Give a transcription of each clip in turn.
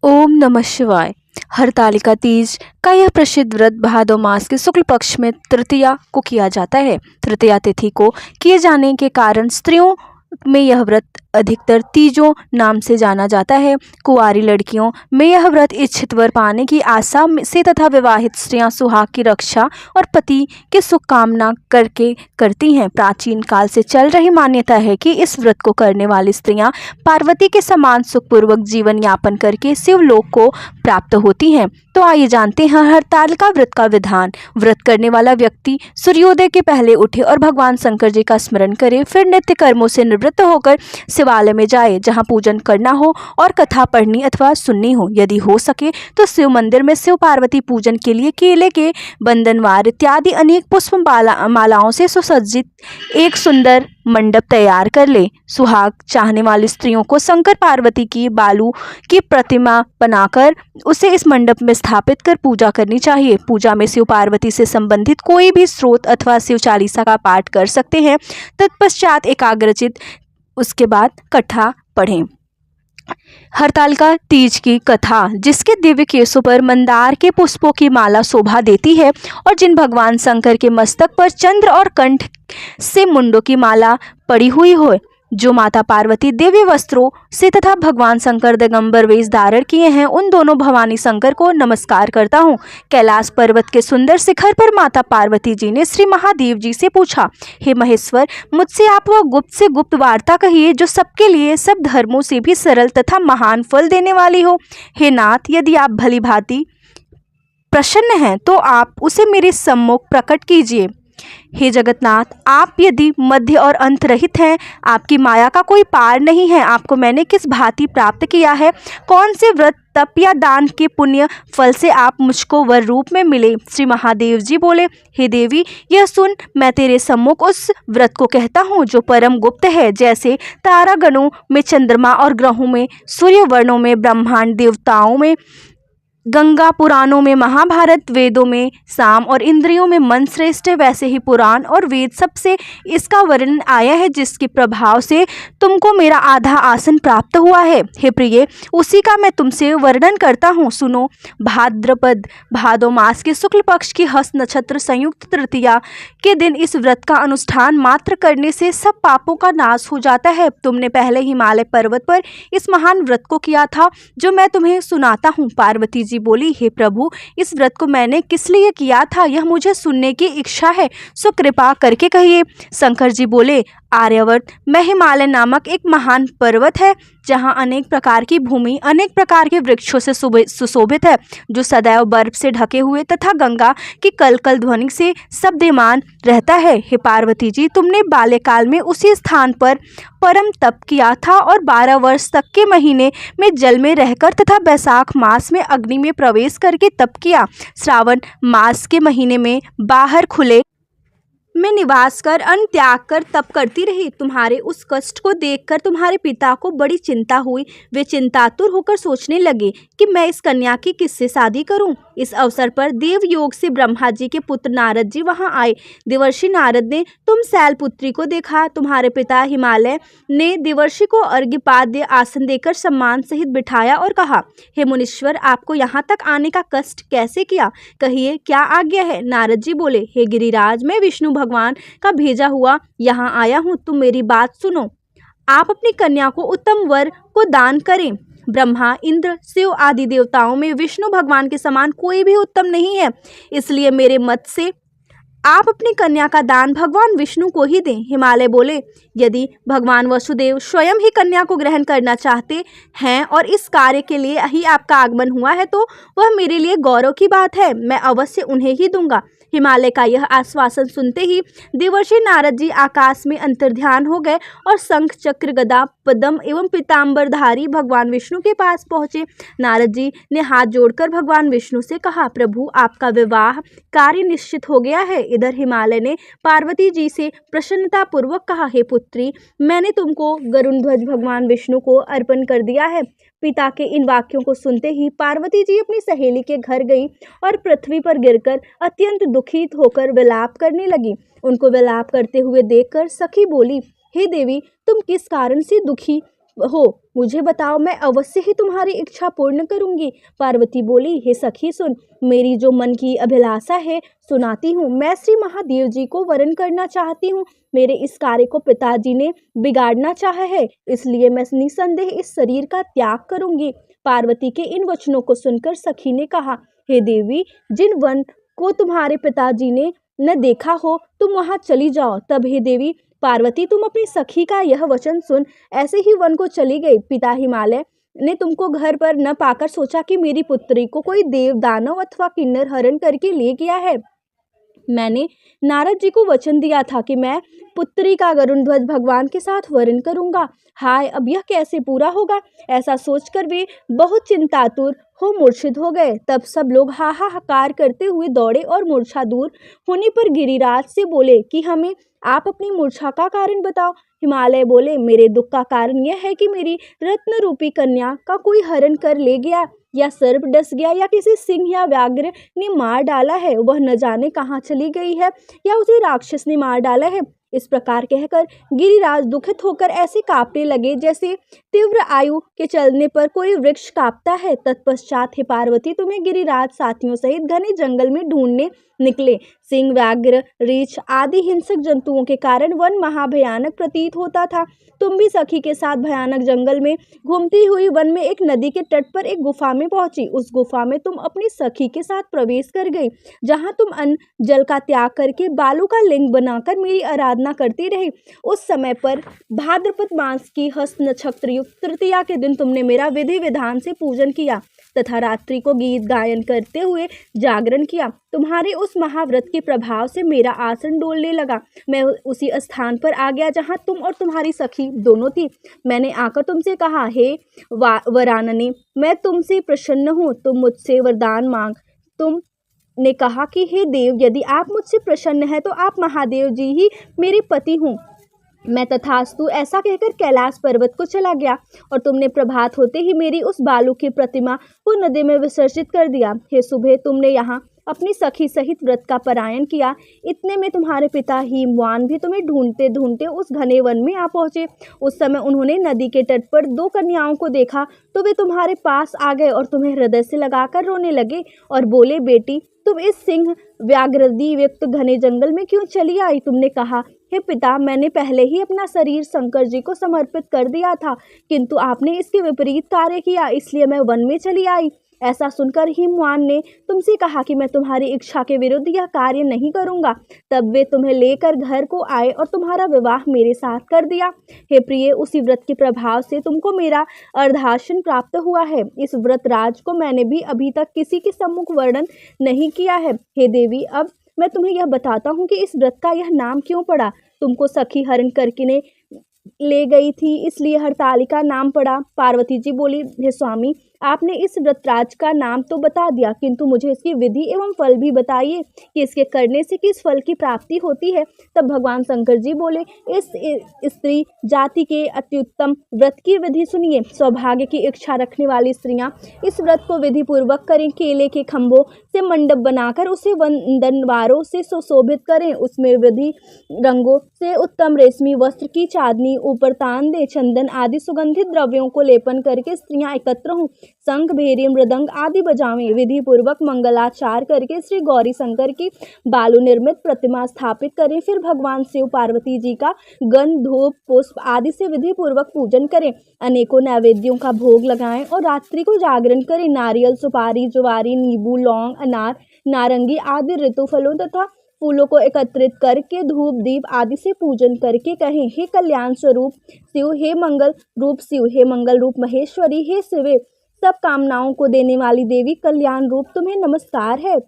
ओम नमः शिवाय। हरतालिका तीज का यह प्रसिद्ध व्रत भादो मास के शुक्ल पक्ष में तृतीया को किया जाता है। तृतीया तिथि को किए जाने के कारण स्त्रियों में यह व्रत अधिकतर तीजों नाम से जाना जाता है। कुंवारी लड़कियों में यह व्रत इच्छित वर पाने की आशा से तथा विवाहित स्त्रियां सुहाग की रक्षा और पति की सुख कामना करके करती हैं। प्राचीन काल से चल रही मान्यता है कि इस व्रत को करने वाली स्त्रियां पार्वती के समान सुखपूर्वक जीवन यापन करके शिवलोक को प्राप्त होती हैं। तो आइए जानते हैं हरतालिका व्रत का विधान। व्रत करने वाला व्यक्ति सूर्योदय के पहले उठे और भगवान शंकर जी का स्मरण करे, फिर नित्य कर्मों से निवृत्त होकर शिवालय में जाए जहां पूजन करना हो और कथा पढ़नी अथवा सुननी हो। यदि हो सके तो शिव मंदिर में शिव पार्वती पूजन के लिए केले के बंधनवार इत्यादि अनेक पुष्प मालाओं से सुसज्जित एक सुंदर मंडप तैयार कर ले। सुहाग चाहने वाली स्त्रियों को शंकर पार्वती की बालू की प्रतिमा बनाकर उसे इस मंडप में स्थापित कर पूजा करनी चाहिए। पूजा में शिव पार्वती से संबंधित कोई भी स्रोत अथवा शिव चालीसा का पाठ कर सकते हैं। तत्पश्चात एकाग्रचित उसके बाद कथा पढ़ें। हरतालिका तीज की कथा। जिसके दिव्य केशों पर मंदार के पुष्पों की माला शोभा देती है और जिन भगवान शंकर के मस्तक पर चंद्र और कंठ से मुंडों की माला पड़ी हुई हो, जो माता पार्वती दिव्य वस्त्रों से तथा भगवान शंकर दिगंबर वेश धारण किए हैं, उन दोनों भवानी शंकर को नमस्कार करता हूँ। कैलाश पर्वत के सुंदर शिखर पर माता पार्वती जी ने श्री महादेव जी से पूछा, हे महेश्वर, मुझसे आप वह गुप्त से गुप्त वार्ता कहिए जो सबके लिए सब धर्मों से भी सरल तथा महान फल देने वाली हो। हे नाथ, यदि आप भली भांति प्रसन्न हैं तो आप उसे मेरे सम्मुख प्रकट कीजिए। हे जगन्नाथ, आप यदि मध्य और अंत रहित हैं, आपकी माया का कोई पार नहीं है, आपको मैंने किस भांति प्राप्त किया है, कौन से व्रत तप या दान के पुण्य फल से आप मुझको वर रूप में मिले। श्री महादेव जी बोले, हे देवी, यह सुन, मैं तेरे सम्मुख उस व्रत को कहता हूँ जो परम गुप्त है। जैसे तारागणों में चंद्रमा और ग्रहों में सूर्य, वर्णों में ब्रह्मांड, देवताओं में गंगा, पुराणों में महाभारत, वेदों में साम और इंद्रियों में मन श्रेष्ठ है, वैसे ही पुराण और वेद सबसे इसका वर्णन आया है, जिसके प्रभाव से तुमको मेरा आधा आसन प्राप्त हुआ है। हे प्रिय, उसी का मैं तुमसे वर्णन करता हूँ, सुनो। भाद्रपद भादो मास के शुक्ल पक्ष की हस्त नक्षत्र संयुक्त तृतीया के दिन इस व्रत का अनुष्ठान मात्र करने से सब पापों का नाश हो जाता है। तुमने पहले हिमालय पर्वत पर इस महान व्रत को किया था जो मैं तुम्हें सुनाता हूँ। पार्वती जी बोली, हे प्रभु, इस व्रत को मैंने किस लिए किया था, यह मुझे सुनने की इच्छा है, सो कृपा करके कहिए। शंकर जी बोले, आर्यावर्त में हिमालय नामक एक महान पर्वत है जहाँ अनेक प्रकार की भूमि अनेक प्रकार के वृक्षों से सुशोभित है, जो सदैव बर्फ से ढके हुए तथा गंगा की कलकल ध्वनि से शब्दमान रहता है। हे पार्वती जी, तुमने बाल्यकाल में उसी स्थान पर परम तप किया था और 12 वर्ष तक के महीने में जल में रहकर तथा बैसाख मास में अग्नि में प्रवेश करके तप किया। श्रावण मास के महीने में बाहर खुले में निवास कर अन्न त्याग कर तप करती रही। तुम्हारे उस कष्ट को देखकर तुम्हारे पिता को बड़ी चिंता हुई। वे चिंतातुर होकर सोचने लगे कि मैं इस कन्या की किससे शादी करूं। इस अवसर पर देव योग से ब्रह्मा जी के पुत्र नारद जी वहां आए। देवर्षि नारद ने तुम शैलपुत्री को देखा। तुम्हारे पिता हिमालय ने देवर्षि को अर्घ्यपाद्य आसन देकर सम्मान सहित बिठाया और कहा, हे मुनीश्वर, आपको यहाँ तक आने का कष्ट कैसे किया, कहिए क्या आज्ञा है। नारद जी बोले, हे गिरिराज, मैं विष्णु भगवान का भेजा हुआ यहाँ आया हूँ, तुम मेरी बात सुनो। आप अपनी कन्या को उत्तम वर को दान करें। ब्रह्मा, इंद्र, शिव आदि देवताओं में विष्णु भगवान के समान कोई भी उत्तम नहीं है, इसलिए मेरे मत से आप अपनी कन्या का दान भगवान विष्णु को ही दें। हिमालय बोले, यदि भगवान वसुदेव स्वयं ही कन्या को ग्रहण करना चाहते हैं और इस कार्य के लिए ही आपका आगमन हुआ है तो वह मेरे लिए गौरव की बात है, मैं अवश्य उन्हें ही दूंगा। हिमालय का यह आश्वासन सुनते ही देवर्षि नारद जी आकाश में अंतर्ध्यान हो गए और शंख, चक्र, गदा, पद्म एवं पीताम्बरधारी भगवान विष्णु के पास पहुंचे। नारद जी ने हाथ जोड़कर भगवान विष्णु से कहा, प्रभु, आपका विवाह कार्य निश्चित हो गया है। इधर हिमालय ने पार्वती जी से प्रसन्नता पूर्वक कहा, हे पुत्री, मैंने तुमको गरुड़ ध्वज भगवान विष्णु को अर्पण कर दिया है। पिता के इन वाक्यों को सुनते ही पार्वती जी अपनी सहेली के घर गई और पृथ्वी पर गिरकर अत्यंत दुखित होकर विलाप करने लगी। उनको विलाप करते हुए देखकर सखी बोली, हे देवी, तुम किस कारण से दुखी हो मुझे बताओ, मैं अवश्य ही तुम्हारी इच्छा पूर्ण करूंगी। पार्वती बोली, हे सखी सुन, मेरी जो मन की अभिलाषा है सुनाती हूँ। मैं श्री महादेव जी को वरण करना चाहती हूँ। मेरे इस कार्य को पिताजी ने बिगाड़ना चाहा है, इसलिए मैं निसंदेह इस शरीर का त्याग करूंगी। पार्वती के इन वचनों को सुनकर सखी ने कहा, हे देवी, जिन वन को तुम्हारे पिताजी ने न देखा हो तुम वहां चली जाओ। तब हे देवी पार्वती, तुम अपनी सखी का यह वचन सुन ऐसे ही वन को चली गई। पिता हिमालय ने तुमको घर पर न पाकर सोचा कि मेरी पुत्री को कोई देव, दानव अथवा किन्नर हरण करके ले गया है। मैंने नारद जी को वचन दिया था कि मैं पुत्री का गरुण ध्वज भगवान के साथ वरण करूंगा। हाय, अब यह कैसे पूरा होगा? ऐसा सोचकर वे बहुत चिंतातुर हो मूर्छित हो गए। तब सब लोग हाहाकार करते हुए दौड़े और मूर्छा दूर होने पर गिरिराज से बोले कि हमें आप अपनी मूर्छा का कारण बताओ। हिमालय बोले, मेरे दुख का कारण यह है कि मेरी रत्न रूपी कन्या का कोई हरण कर ले गया, या सर्प डस गया, या किसी सिंह या व्याघ्र ने मार डाला है। वह न जाने कहाँ चली गई है, या उसे राक्षस ने मार डाला है। इस प्रकार कहकर गिरिराज दुखित होकर ऐसे कांपने लगे जैसे तीव्र आयु के चलने पर कोई वृक्ष कांपता है। तत्पश्चात हे पार्वती, तुम्हें गिरिराज साथियों सहित घने जंगल में ढूंढने निकले। सिंह, व्याघ्र, रीछ आदि हिंसक जंतुओं के कारण वन महाभयानक प्रतीत होता था। तुम भी सखी के साथ भयानक जंगल में घूमती हुई वन में एक नदी के तट पर एक गुफा में पहुंची। उस गुफा में तुम अपनी सखी के साथ प्रवेश कर गई, जहां तुम अन्न जल का त्याग करके बालू का लिंग बनाकर मेरी आराधना करती रही। उस समय पर भाद्रपद मास की हस्त नक्षत्र युक्त तृतीया के दिन तुमने मेरा विधि विधान से पूजन किया तथा रात्रि को गीत गायन करते हुए जागरण किया। तुम्हारे उस महाव्रत के प्रभाव से मेरा आसन डोलने लगा। मैं उसी स्थान पर आ गया जहां तुम और तुम्हारी सखी दोनों थी। मैंने आकर तुमसे कहा, हे वरानने, मैं तुमसे प्रसन्न हूँ, तुम मुझसे वरदान मांग। तुमने कहा कि हे देव, यदि आप मुझसे प्रसन्न हैं तो आप महादेव जी ही मेरे पति हूँ। मैं तथास्तु ऐसा कहकर कैलाश पर्वत को चला गया और तुमने प्रभात होते ही मेरी उस बालू की प्रतिमा को नदी में विसर्जित कर दिया। हे सुबह, तुमने यहाँ अपनी सखी सहित व्रत का परायण किया। इतने में तुम्हारे पिता हिमवान भी तुम्हें ढूंढते ढूंढते उस घने वन में आ पहुंचे। उस समय उन्होंने नदी के तट पर दो कन्याओं को देखा तो वे तुम्हारे पास आ गए और तुम्हें हृदय से लगाकर रोने लगे और बोले, बेटी, तुम इस सिंह व्याघ्रादि युक्त घने जंगल में क्यों चली आई? तुमने कहा, हे पिता, मैंने पहले ही अपना शरीर शंकर जी को समर्पित कर दिया था, किंतु आपने इसके विपरीत कार्य किया, इसलिए मैं वन में चली आई। ऐसा सुनकर हिमवान ने तुमसे कहा कि मैं तुम्हारी इच्छा के विरुद्ध यह कार्य नहीं करूंगा। तब वे तुम्हें लेकर घर को आए और तुम्हारा विवाह मेरे साथ कर दिया। हे प्रिय, उसी व्रत के प्रभाव से तुमको मेरा अर्धासन प्राप्त हुआ है। इस व्रत राज को मैंने भी अभी तक किसी के सम्मुख वर्णन नहीं किया है। हे देवी, अब मैं तुम्हें यह बताता हूँ कि इस व्रत का यह नाम क्यों पड़ा। तुमको सखी हरण करके ने ले गई थी, इसलिए हरतालिका नाम पड़ा। पार्वती जी बोली, हे स्वामी, आपने इस व्रतराज का नाम तो बता दिया, किंतु मुझे इसकी विधि एवं फल भी बताइए कि इसके करने से किस फल की प्राप्ति होती है। तब भगवान शंकर जी बोले, इस स्त्री जाति के अत्युत्तम व्रत की विधि सुनिए। सौभाग्य की इच्छा रखने वाली स्त्रियां इस व्रत को विधि पूर्वक करें। केले के खंभों से मंडप बनाकर उसे वंदनवारों से सुशोभित करें। उसमें विधि रंगों से उत्तम रेशमी वस्त्र की चांदनी ऊपर तान दे। चंदन आदि सुगंधित द्रव्यों को लेपन करके स्त्रियां एकत्र हों। शंख, भेरी, मृदंग आदि बजावें। विधि पूर्वक मंगलाचार करके श्री गौरी शंकर की बालू निर्मित प्रतिमा स्थापित करें। फिर भगवान शिव पार्वती जी का गंध, धूप, पुष्प आदि से विधि पूर्वक पूजन करें। अनेकों नैवेद्यों का भोग लगाएं और रात्रि को जागरण करें। नारियल, सुपारी, ज्वारी, नींबू, लौंग, अनार, नारंगी आदि ऋतु फलों तथा फूलों को एकत्रित करके धूप दीप आदि से पूजन करके कहें, हे कल्याण स्वरूप शिव, हे मंगल रूप शिव, हे मंगल रूप महेश्वरी, हे शिवे, सब कामनाओं को देने वाली देवी, कल्याण रूप तुम्हें नमस्कार है।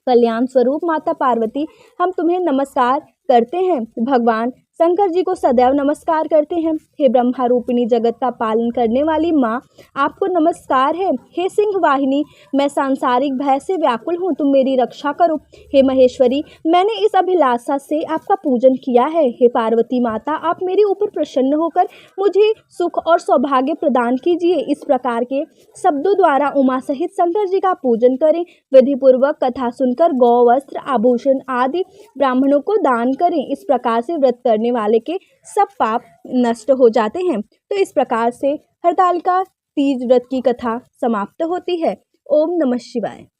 कल्याण स्वरूप माता पार्वती, हम तुम्हें नमस्कार करते हैं। भगवान शंकर जी को सदैव नमस्कार करते हैं। हे ब्रह्मा रूपिणी जगत का पालन करने वाली माँ, आपको नमस्कार है। हे सिंह वाहिनी, मैं सांसारिक भय से व्याकुल हूँ, तुम मेरी रक्षा करो। हे महेश्वरी, मैंने इस अभिलाषा से आपका पूजन किया है। हे पार्वती माता, आप मेरे ऊपर प्रसन्न होकर मुझे सुख और सौभाग्य प्रदान कीजिए। इस प्रकार के शब्दों द्वारा उमा सहित शंकर जी का पूजन करें। विधि पूर्वक कथा सुनकर गौ वस्त्र, आभूषण आदि ब्राह्मणों को दान करें। इस प्रकार से व्रत करने करने वाले के सब पाप नष्ट हो जाते हैं। तो इस प्रकार से हरतालिका तीज व्रत की कथा समाप्त होती है। ओम नमः शिवाय।